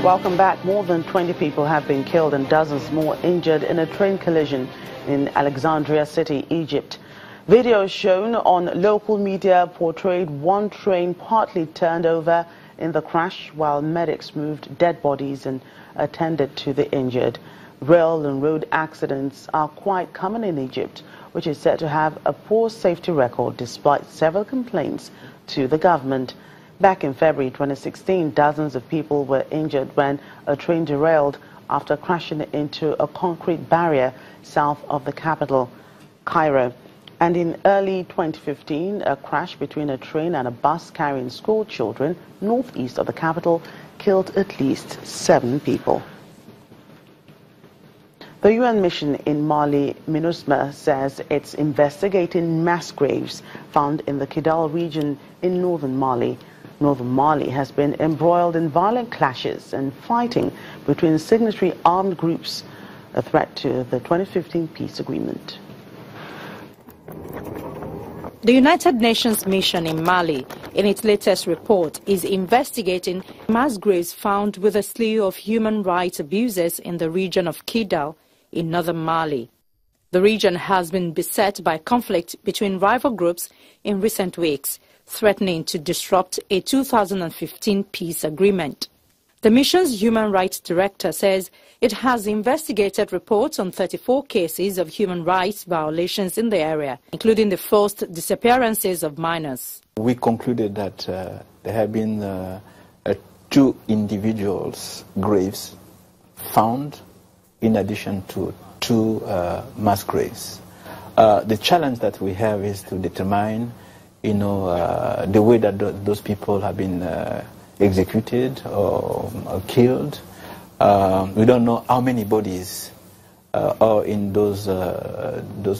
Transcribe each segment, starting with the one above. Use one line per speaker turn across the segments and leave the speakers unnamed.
Welcome back. More than 20 people have been killed and dozens more injured in a train collision in Alexandria City, Egypt. Videos shown on local media portrayed one train partly turned over in the crash while medics moved dead bodies and attended to the injured. Rail and road accidents are quite common in Egypt, which is said to have a poor safety record despite several complaints to the government. Back in February 2016, dozens of people were injured when a train derailed after crashing into a concrete barrier south of the capital, Cairo. And in early 2015, a crash between a train and a bus carrying school children northeast of the capital killed at least 7 people. The UN mission in Mali, MINUSMA, says it's investigating mass graves found in the Kidal region in northern Mali. Northern Mali has been embroiled in violent clashes and fighting between signatory armed groups, a threat to the 2015 peace agreement.
The United Nations mission in Mali, in its latest report, is investigating mass graves found with a slew of human rights abuses in the region of Kidal in northern Mali. The region has been beset by conflict between rival groups in recent weeks, threatening to disrupt a 2015 peace agreement. The mission's human rights director says it has investigated reports on 34 cases of human rights violations in the area, including the forced disappearances of minors.
We concluded that there have been 2 individuals' graves found in addition to 2 mass graves. The challenge that we have is to determine the way that those people have been executed or killed. We don't know how many bodies are in those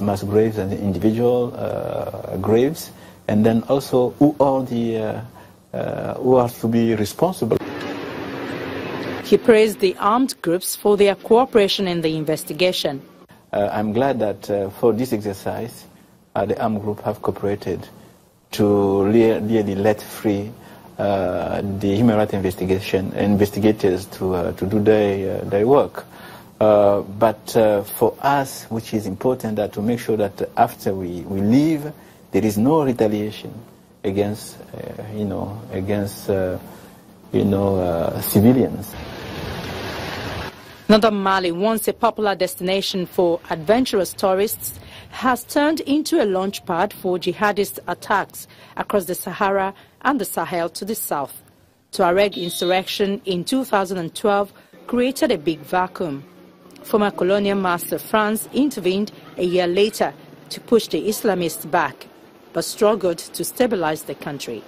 mass graves and individual graves, and then also who are to be responsible.
He praised the armed groups for their cooperation in the investigation.
I'm glad that for this exercise, the armed group have cooperated to really let free the human rights investigators to do their work. But for us, which is important, that to make sure that after we leave, there is no retaliation against civilians.
Northern Mali, once a popular destination for adventurous tourists, has turned into a launch pad for jihadist attacks across the Sahara and the Sahel to the south. Tuareg insurrection in 2012 created a big vacuum. Former colonial master France intervened a year later to push the Islamists back, but struggled to stabilize the country.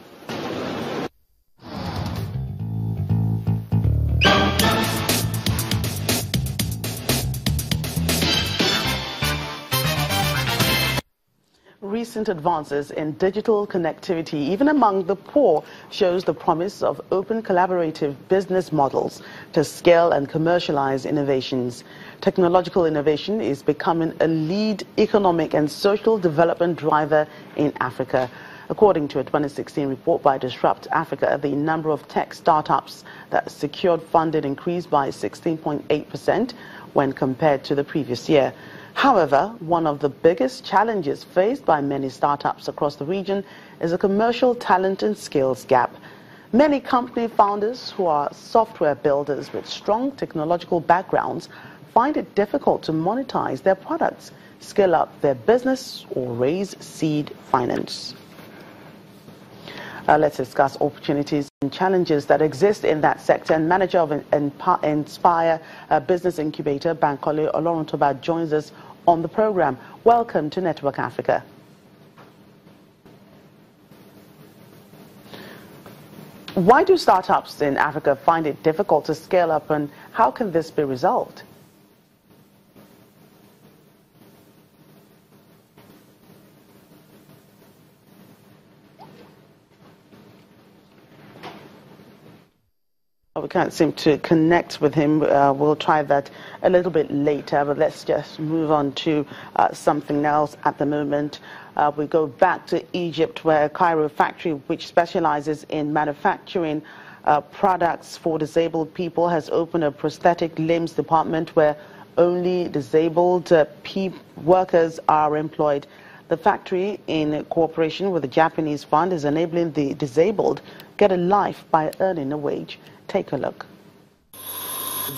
Recent advances in digital connectivity, even among the poor, shows the promise of open collaborative business models to scale and commercialize innovations. Technological innovation is becoming a lead economic and social development driver in Africa. According to a 2016 report by Disrupt Africa, the number of tech startups that secured funding increased by 16.8% when compared to the previous year. However, one of the biggest challenges faced by many startups across the region is a commercial talent and skills gap. Many company founders who are software builders with strong technological backgrounds find it difficult to monetize their products, scale up their business, or raise seed finance. Let's discuss opportunities and challenges that exist in that sector. And manager of Inspire Business Incubator, Bankole Oloruntoba, joins us on the program. Welcome to Network Africa. Why do startups in Africa find it difficult to scale up, and how can this be resolved? We can't seem to connect with him. We'll try that a little bit later, but let's just move on to something else at the moment. We go back to Egypt, where a Cairo factory which specializes in manufacturing Products for Disabled People has opened a prosthetic limbs department where only disabled workers are employed. The factory, in cooperation with the Japanese fund, is enabling the disabled get a life by earning a wage. Take a look.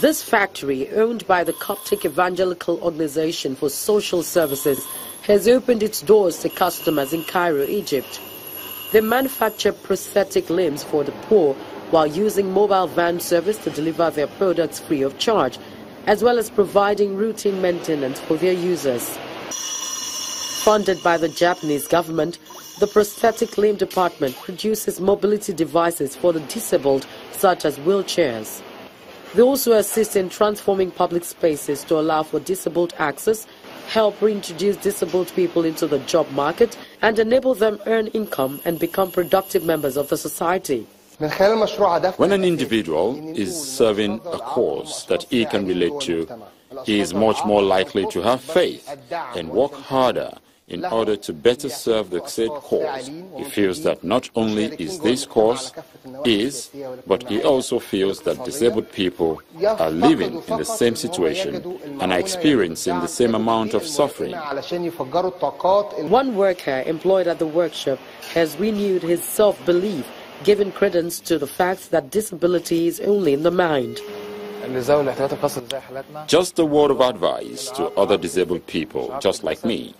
This factory, owned by the Coptic Evangelical Organization for Social Services, has opened its doors to customers in Cairo, Egypt. They manufacture prosthetic limbs for the poor while using mobile van service to deliver their products free of charge, as well as providing routine maintenance for their users. Funded by the Japanese government, the prosthetic limb department produces mobility devices for the disabled, such as wheelchairs. They also assist in transforming public spaces to allow for disabled access, help reintroduce disabled people into the job market, and enable them earn income and become productive members of the society.
When an individual is serving a cause that he can relate to, he is much more likely to have faith and work harder in order to better serve the said cause. He feels that not only is this cause but he also feels that disabled people are living in the same situation and are experiencing the same amount of suffering.
One worker employed at the workshop has renewed his self-belief, giving credence to the fact that disability is only in the mind.
Just a word of advice to other disabled people just like me.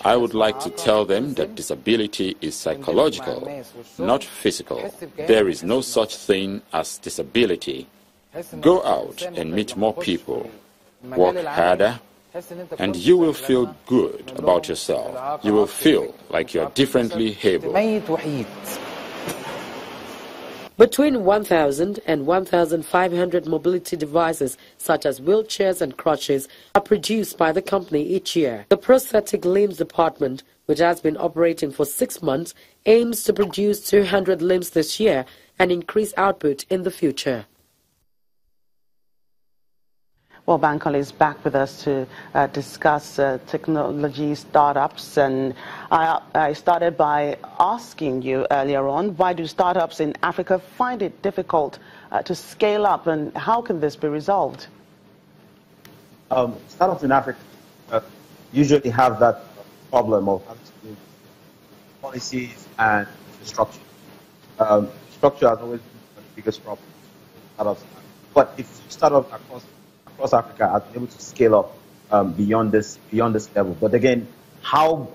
I would like to tell them that disability is psychological, not physical. There is no such thing as disability. Go out and meet more people, work harder, and you will feel good about yourself. You will feel like you are differently able.
Between 1,000 and 1,500 mobility devices, such as wheelchairs and crutches, are produced by the company each year. The prosthetic limbs department, which has been operating for 6 months, aims to produce 200 limbs this year and increase output in the future.
Well, Bankole is back with us to discuss technology startups, and I started by asking you earlier on, why do startups in Africa find it difficult to scale up, and how can this be resolved?
Startups in Africa usually have that problem of policies and structure. Structure has always been the biggest problem for startups. But if startups across Africa are able to scale up beyond this level. But again, how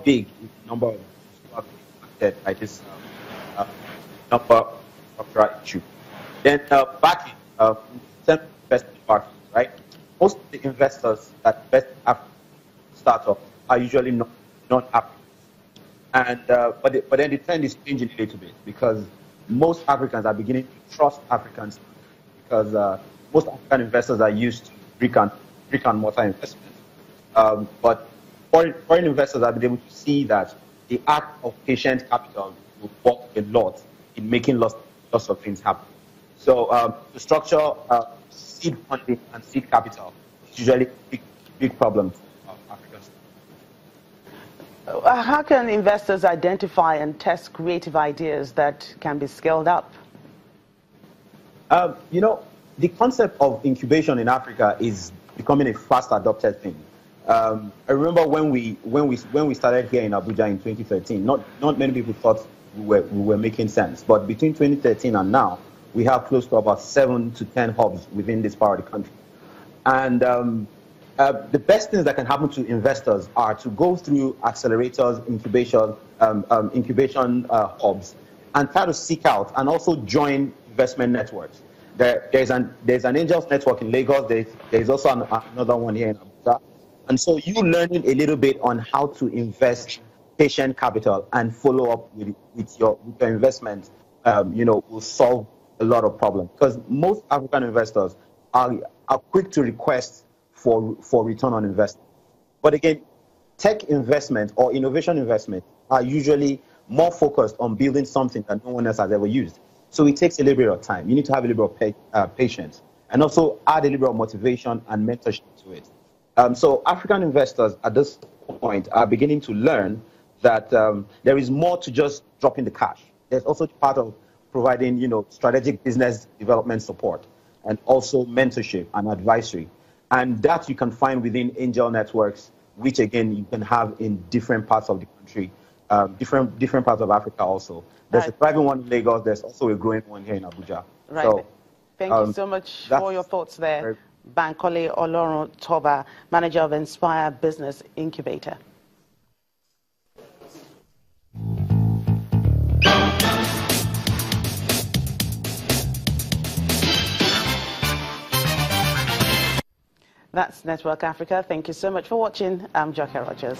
big is the number of startups by this number structural issue? Then backing, investment market, right? Most of the investors that invest in African startups are usually non-Africans, and but then the trend is changing a little bit because most Africans are beginning to trust Africans because most African investors are used to brick and mortar investments, but foreign investors have been able to see that the act of patient capital will work a lot in making lots of things happen. So to structure seed funding and seed capital is usually a big problem for Africans.
How can investors identify and test creative ideas that can be scaled up? The concept of incubation in Africa is becoming a fast adopted thing. I remember when we started here in Abuja in 2013, not many people thought we were making sense. But between 2013 and now, we have close to about 7 to 10 hubs within this part of the country. And the best things that can happen to investors are to go through accelerators, incubation hubs, and try to seek out and also join investment networks. There's an Angels Network in Lagos. There's also another one here in Abuja. And so you learning a little bit on how to invest patient capital and follow up with your investment, will solve a lot of problems. Because most African investors are quick to request for return on investment. But again, tech investment or innovation investment are usually more focused on building something that no one else has ever used. So it takes a little bit of time. You need to have a little bit of patience and also add a little bit of motivation and mentorship to it. So African investors at this point are beginning to learn that there is more to just dropping the cash. There's also part of
providing, strategic business development support and also mentorship and advisory. And that you can find within Angel Networks, which again you can have in different parts of the country, different parts of Africa also. There's a thriving one in Lagos. There's also a growing one here in Abuja.
Right.
So,
thank you so much for your thoughts there. Bankole Olorun Toba, manager of Inspire Business Incubator. That's Network Africa. Thank you so much for watching. I'm Joke Rogers.